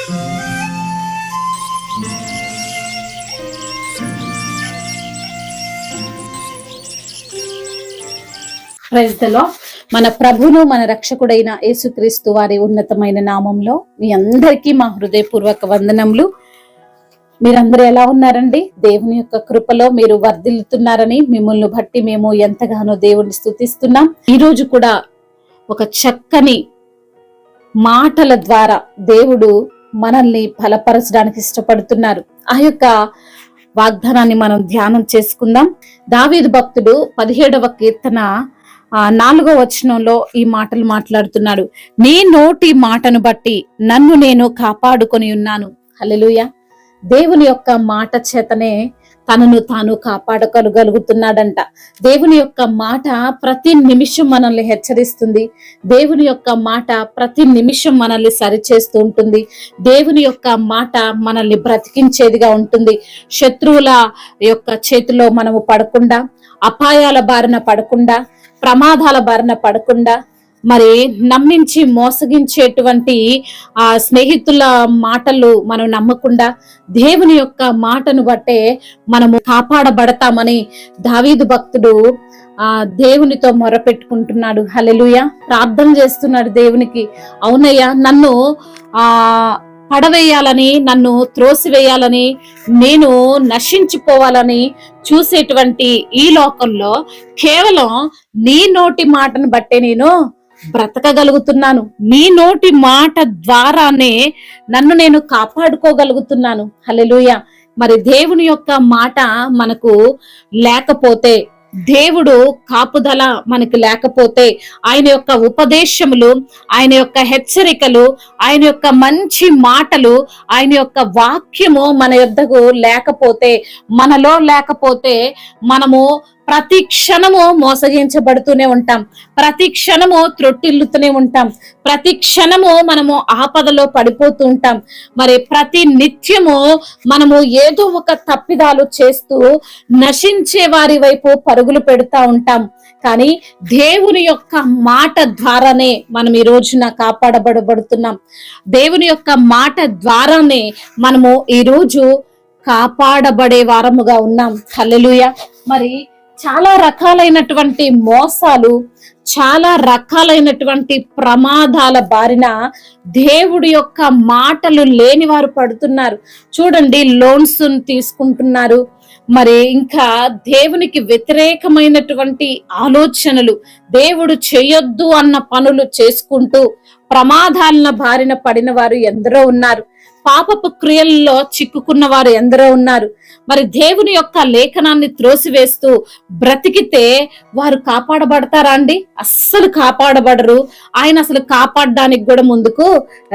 Praise the lord. మన ప్రభువును మన రక్షకుడైన యేసుక్రీస్తు వారి ఉన్నతమైన నామంలో మీ అందరికీ మా హృదయపూర్వక వందనములు. మీరందరూ ఎలా ఉన్నారండి? దేవుని యొక్క కృపలో మీరు వర్ధిల్లుతున్నారని మిమ్మల్ని బట్టి మేము ఎంతగానో దేవుని స్తుతిస్తున్నాం. ఈ రోజు కూడా ఒక చక్కని మాటల ద్వారా దేవుడు మనల్ని బలపరచడానికి ఇష్టపడుతున్నారు. ఆ యొక్క వాగ్దానాన్ని మనం ధ్యానం చేసుకుందాం. దావీదు భక్తుడు 17వ కీర్తన 4వ వచనంలో ఈ మాటలు మాట్లాడుతున్నాడు. నీ నోటి మాటను బట్టి నన్ను నేను కాపాడుకొని ఉన్నాను. హల్లెలూయా. దేవుని యొక్క మాట చేతనే తనను తాను కాపాడగలుగుతున్నాడంట. దేవుని యొక్క మాట ప్రతి నిమిషం మనల్ని హెచ్చరిస్తుంది. దేవుని యొక్క మాట ప్రతి నిమిషం మనల్ని సరిచేస్తూ ఉంటుంది. దేవుని యొక్క మాట మనల్ని బ్రతికించేదిగా ఉంటుంది. శత్రువుల యొక్క చేతిలో మనము పడకుండా, అపాయాల బారిన పడకుండా, ప్రమాదాల బారిన పడకుండా, మరి నమ్మించి మోసగించేటువంటి స్నేహితుల మాటలు మనం నమ్మకుండా దేవుని యొక్క మాటను బట్టే మనము కాపాడబడతామని దావీదు భక్తుడు దేవునితో మొరపెట్టుకుంటున్నాడు. హల్లెలూయా. ప్రార్థన చేస్తున్నాడు దేవునికి. అవునయ్యా, నన్ను పడవేయాలని, నన్ను త్రోసివేయాలని, నేను నశించిపోవాలని చూసేటువంటి ఈ లోకంలో కేవలం నీ నోటి మాటను బట్టే నేను బ్రతకగలుగుతున్నాను. నీ నోటి మాట ద్వారానే నన్ను నేను కాపాడుకోగలుగుతున్నాను. హల్లెలూయా. మరి దేవుని యొక్క మాట మనకు లేకపోతే, దేవుడు కాపుదల మనకు లేకపోతే, ఆయన యొక్క ఉపదేశములు, ఆయన యొక్క హెచ్చరికలు, ఆయన యొక్క మంచి మాటలు, ఆయన యొక్క వాక్యము మన యొద్దకు లేకపోతే, మనలో లేకపోతే మనము ప్రతి క్షణము మోసగించబడుతూనే ఉంటాం. ప్రతి క్షణము త్రొట్టిల్లుతూనే ఉంటాం. ప్రతి క్షణము మనము ఆపదలో పడిపోతూ ఉంటాం. మరి ప్రతి నిత్యము మనము ఏదో ఒక తప్పిదాలు చేస్తూ నశించే వారి వైపు పరుగులు పెడతా ఉంటాం. కానీ దేవుని యొక్క మాట ద్వారానే మనం ఈ రోజున కాపాడబడబడుతున్నాం. దేవుని యొక్క మాట ద్వారానే మనము ఈ రోజు కాపాడబడే వారముగా ఉన్నాం. హల్లెలూయా. మరి చాలా రకాలైనటువంటి మోసాలు, చాలా రకాలైనటువంటి ప్రమాదాల బారిన దేవుడి యొక్క మాటలు లేని వారు పడుతున్నారు. చూడండి, లోన్స్ తీసుకుంటున్నారు. మరి ఇంకా దేవునికి వ్యతిరేకమైనటువంటి ఆలోచనలు, దేవుడు చేయొద్దు అన్న పనులు చేసుకుంటూ ప్రమాదాల బారిన పడిన వారు ఎందరో ఉన్నారు. పాపపు క్రియల్లో చిక్కుకున్న వారు ఎందరో ఉన్నారు. మరి దేవుని యొక్క లేఖనాన్ని త్రోసివేస్తూ బ్రతికితే వారు కాపాడబడతారా అండి? అస్సలు కాపాడబడరు. ఆయన అసలు కాపాడడానికి కూడా ముందుకు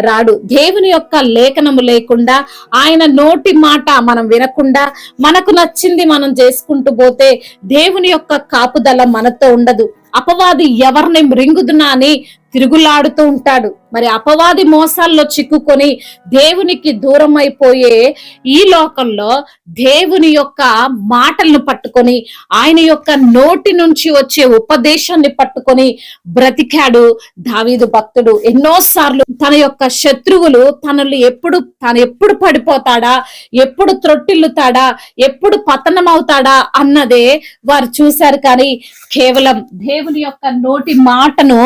రాడు. దేవుని యొక్క లేఖనము లేకుండా, ఆయన నోటి మాట మనం వినకుండా, మనకు నచ్చింది మనం చేసుకుంటూ పోతే దేవుని యొక్క కాపుదల మనతో ఉండదు. అపవాది ఎవరిని మృంగుదునా అని తిరుగులాడుతూ ఉంటాడు. మరి అపవాది మోసాల్లో చిక్కుకొని దేవునికి దూరం అయిపోయే ఈ లోకంలో దేవుని యొక్క మాటలను పట్టుకొని, ఆయన యొక్క నోటి నుంచి వచ్చే ఉపదేశాన్ని పట్టుకొని బ్రతికాడు దావీదు భక్తుడు. ఎన్నోసార్లు తన యొక్క శత్రువులు తనని ఎప్పుడు పడిపోతాడా, ఎప్పుడు త్రొట్టిల్లుతాడా, ఎప్పుడు పతనం అవుతాడా అన్నదే వారు చూశారు. కానీ కేవలం దేవుని యొక్క నోటి మాటను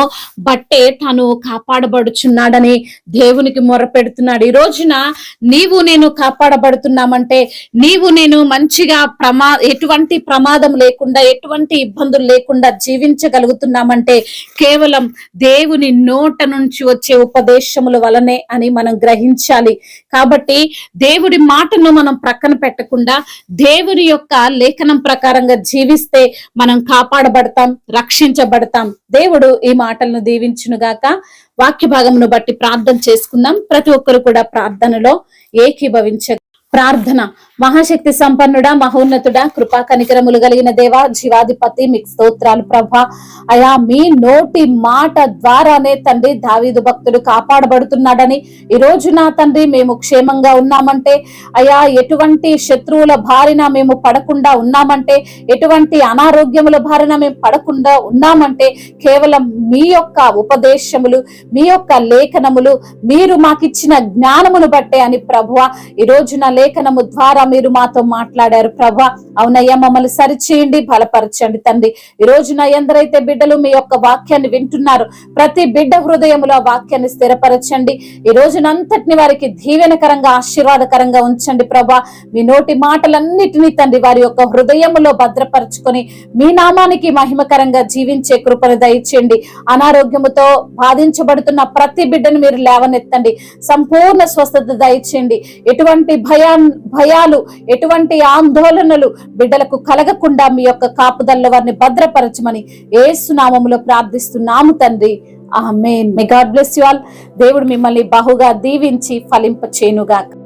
బట్టే తాను కాపాడబడుచున్నాడని దేవునికి మొరపెడుతున్నాడు. ఈ రోజున నీవు నేను కాపాడబడుతున్నామంటే, నీవు నేను మంచిగా ఎటువంటి ప్రమాదం లేకుండా, ఎటువంటి ఇబ్బందులు లేకుండా జీవించగలుగుతున్నామంటే కేవలం దేవుని నోట నుంచి వచ్చే ఉపదేశముల వలనే అని మనం గ్రహించాలి. కాబట్టి దేవుడి మాటను మనం ప్రక్కన పెట్టకుండా దేవుని యొక్క లేఖనం ప్రకారంగా జీవిస్తే మనం కాపాడబడతాం, రక్షించబడతాం. దేవుడు ఈ మాటలను దీవించును గాక. వాక్య భాగమును బట్టి ప్రార్థన చేసుకుందాం. ప్రతి ఒక్కరు కూడా ప్రార్థనలో ఏకీభవించ ప్రార్థన. మహాశక్తి సంపన్నుడా, మహోన్నతుడా, కృపా కనికరములు కలిగిన దేవా, జీవాధిపతి, మీకు స్తోత్రాలు ప్రభా. అయా మీ నోటి మాట ద్వారానే తండ్రి దావీదు భక్తుడు కాపాడబడుతున్నాడని, ఈ రోజు నా తండ్రి మేము క్షేమంగా ఉన్నామంటే, అయా ఎటువంటి శత్రువుల బారిన మేము పడకుండా ఉన్నామంటే, ఎటువంటి అనారోగ్యముల బారిన మేము పడకుండా ఉన్నామంటే కేవలం మీ యొక్క ఉపదేశములు, మీ యొక్క లేఖనములు, మీరు మాకిచ్చిన జ్ఞానమును బట్టే అని ప్రభువా, ఈ రోజున లేఖనము ద్వారా మీరు మాతో మాట్లాడారు ప్రభా. అవునయ్యా, మమ్మల్ని సరిచేయండి, బలపరచండి తండ్రి. ఈ రోజున ఎందరైతే బిడ్డలు మీ యొక్క వాక్యాన్ని వింటున్నారు, ప్రతి బిడ్డ హృదయములో ఆ వాక్యాన్ని స్థిరపరచండి. ఈ రోజునంతటిని వారికి దీవెనకరంగా, ఆశీర్వాదకరంగా ఉంచండి ప్రభా. మీ నోటి మాటలన్నిటినీ తండ్రి వారి యొక్క హృదయములో భద్రపరచుకొని మీ నామానికి మహిమకరంగా జీవించే కృపను దయచేయండి. అనారోగ్యముతో బాధించబడుతున్న ప్రతి బిడ్డను మీరు లేవనెత్తండి, సంపూర్ణ స్వస్థత దయచేయండి. ఎటువంటి భయాలు, ఎటువంటి ఆందోళనలు బిడ్డలకు కలగకుండా మీ యొక్క కాపుదల్లో వారిని భద్రపరచమని యేసు నామములో ప్రార్థిస్తున్నాము తండ్రి. ఆమేన్. May God bless you all. దేవుడు మిమ్మల్ని బహుగా దీవించి ఫలింపచేయునుగాక.